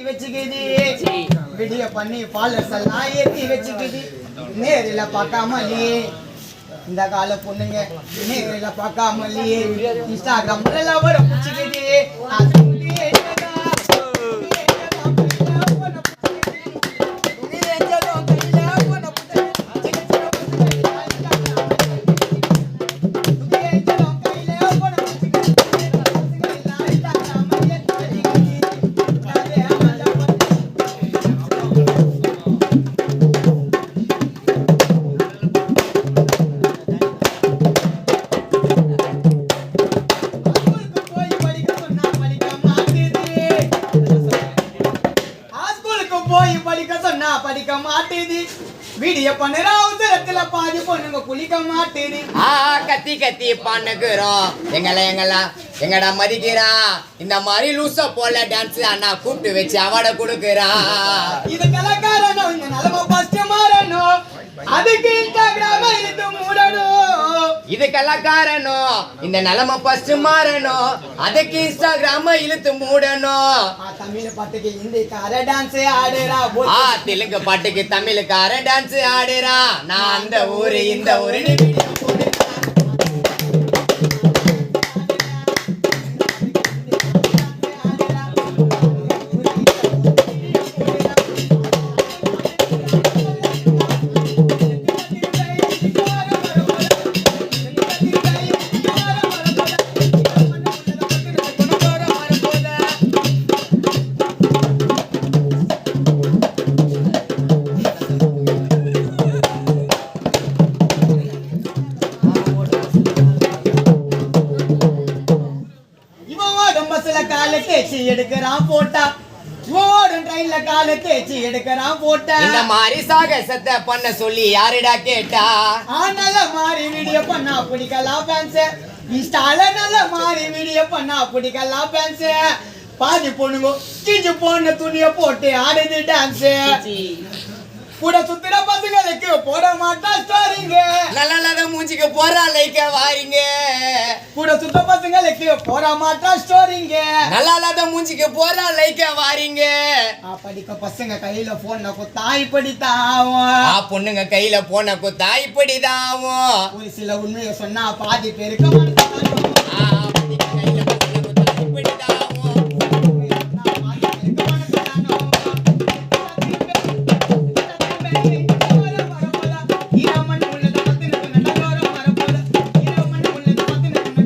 வச்சுக்குது video பண்ணி followers எல்லாம் ஏத்தி வச்சுக்குது நேரில் பார்க்காமலையே இந்த கால பொண்ணுங்க நேரில் பார்க்காமலையே இன்ஸ்டாகிராம்ல லவர் பிடிச்சிக்குது படிக்க மாட்டேது வீடியோ பண்ணுற அவசரத்துல பாதி பொண்ணுங்க குளிக்க மாட்டேது கத்தி கத்தி பண்ணுகிறோம் எங்கடா மதிக்கிறான் இந்த மாதிரி லூசா போல டான்ஸ் அண்ணா கூப்பிட்டு வச்சு அவார்ட கொடுக்குறான் இது கலக்காரனும் இந்த நிலம ஃபர்ஸ்ட் மாறணும் அதுக்கு இன்ஸ்டாகிராம் இழுத்து மூடணும் இது கலக்காரனும் இந்த நிலம ஃபர்ஸ்ட் மாறணும் அதுக்கு இன்ஸ்டாகிராம் இழுத்து மூடணும் தமிழ் பாட்டுக்கு ஹிந்திக்கார டான்ஸ் ஆடுறா தெலுங்கு பாட்டுக்கு தமிழுக்கார டான்ஸ் ஆடுறா நான் அந்த ஊரு இந்த ஊரு கால தேய்ச்சி எடுக்கிறான் போட்டா ஓடும் ட்ரெயின்ல கால தேய்ச்சி எடுக்கிறான் போட்டா இந்த மாதிரி சாகசத்தை பண்ண சொல்லி யாருடா கேட்டா நல்ல மாதிரி வீடியோ பண்ணா பிடிக்கலாம் ஃபேன்ஸ் இன்ஸ்டால நல்ல மாதிரி வீடியோ பண்ணா பிடிக்கலாம் ஃபேன்ஸ் பாதி பொண்ணுங்க கிஞ்சி பொண்ணு துணிய போட்டு ஆடுது டான்ஸ் கூட சுத்துற பசங்களுக்கு போட மாட்டா ஸ்டோரிங்க நல்ல மூஞ்சிக்கு போறா லைக்க வாரிங்க கூட சுத்த பசங்களுக்கு போட மாட்டா ஸ்டோரிங்க நல்ல மூஞ்சிக்கு போறா லைக்க வாரிங்க படிக்க பசங்க கையில போன தாய் படித்தாவும் பொண்ணுங்க கையில போன தாய் படிதாவும் ஒரு சில உண்மையை சொன்னா பாதி பேருக்கு